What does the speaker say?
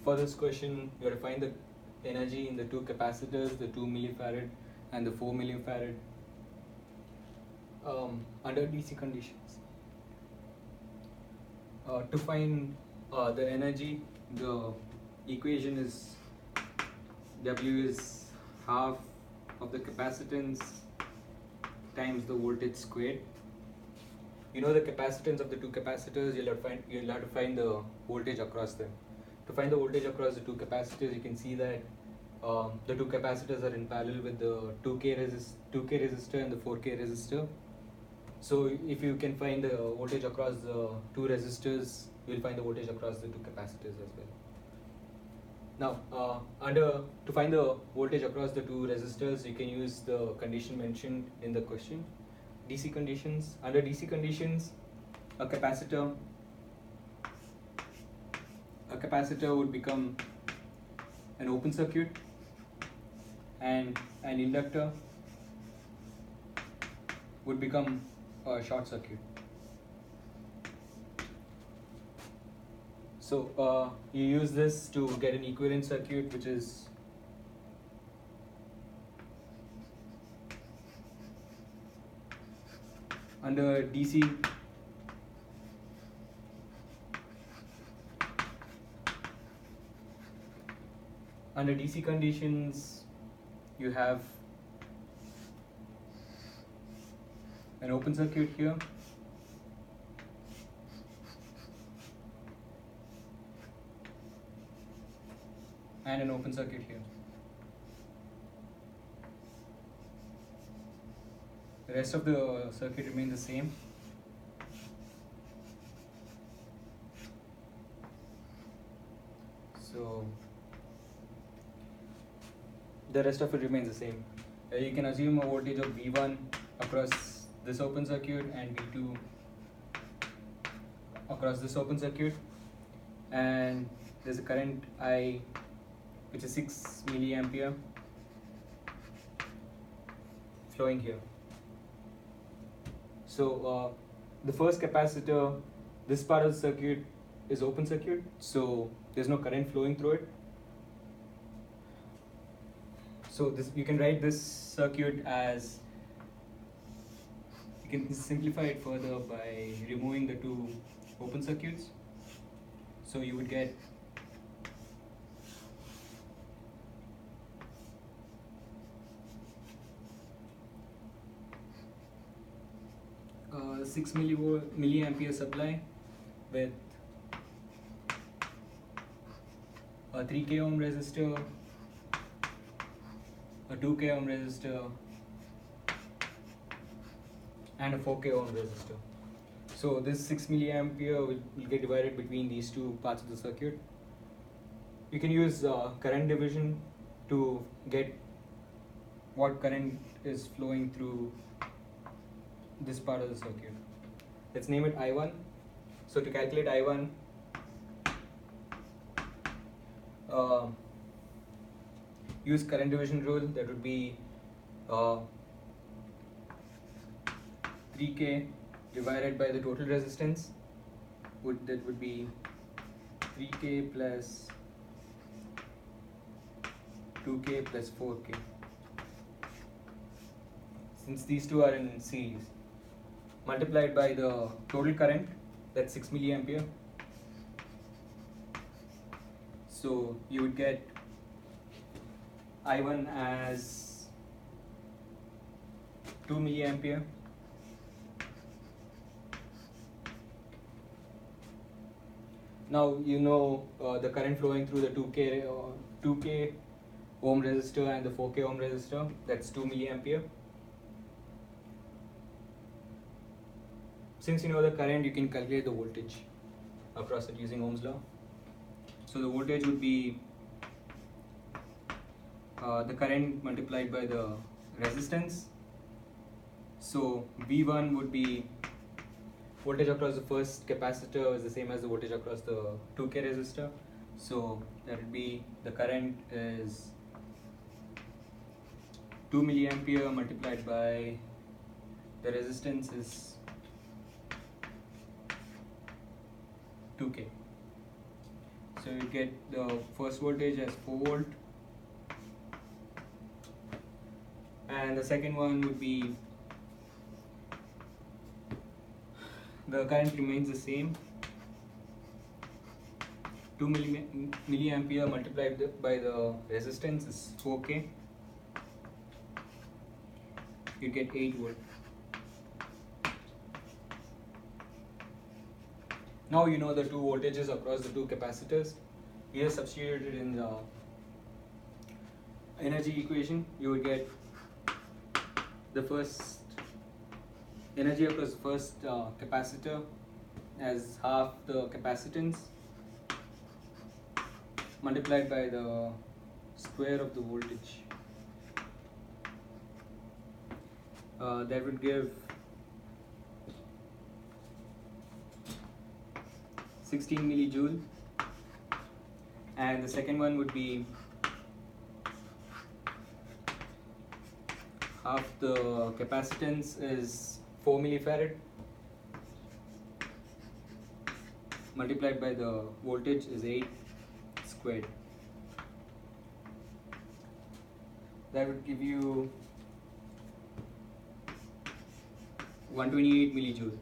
For this question, you have to find the energy in the two capacitors, the 2 millifarad and the 4 millifarad, under DC conditions. To find the energy, the equation is W is half of the capacitance times the voltage squared. You know the capacitance of the two capacitors. You'll have to find the voltage across them. To find the voltage across the two capacitors, you can see that the two capacitors are in parallel with the 2K resistor and the 4K resistor. So if you can find the voltage across the two resistors, you will find the voltage across the two capacitors as well. Now, to find the voltage across the two resistors, you can use the condition mentioned in the question. DC conditions. Under DC conditions, a capacitor would become an open circuit, and an inductor would become a short circuit. So you use this to get an equivalent circuit, which is under DC. Under DC conditions, you have an open circuit here, and an open circuit here. The rest of the circuit remains the same. So the rest of it remains the same. You can assume a voltage of V1 across this open circuit and V2 across this open circuit, and there's a current I which is 6 milliampere flowing here. So the first capacitor, this part of the circuit is open circuit, so there's no current flowing through it. So you can write this circuit as, you can simplify it further by removing the two open circuits. So you would get a 6 milliampere supply with a 3K ohm resistor, a 2K ohm resistor, and a 4K ohm resistor. So this 6 milliampere will get divided between these two parts of the circuit. You can use current division to get what current is flowing through this part of the circuit. Let's name it I1. So to calculate I1, use current division rule. That would be 3K divided by the total resistance. That would be 3K plus 2K plus 4K. Since these two are in series, multiplied by the total current, that's 6 milliampere. So you would get I1 as 2 milliampere. Now you know the current flowing through the 2K ohm resistor and the 4K ohm resistor, that's 2 milliampere. Since you know the current, you can calculate the voltage across it using Ohm's law. So the voltage would be the current multiplied by the resistance. So V1 would be voltage across the first capacitor is the same as the voltage across the 2K resistor. So that would be, the current is 2 milliampere multiplied by the resistance is 2K. So you get the first voltage as 4 volt, and the second one would be, the current remains the same, 2 milliampere multiplied by the resistance is 4K, you get 8 volt. Now you know the two voltages across the two capacitors. Here substituted in the energy equation, you would get the first energy across the first capacitor as half the capacitance multiplied by the square of the voltage. That would give 16 millijoule, and the second one would be half the capacitance is 4 millifarad multiplied by the voltage is 8 squared. That would give you 128 millijoule.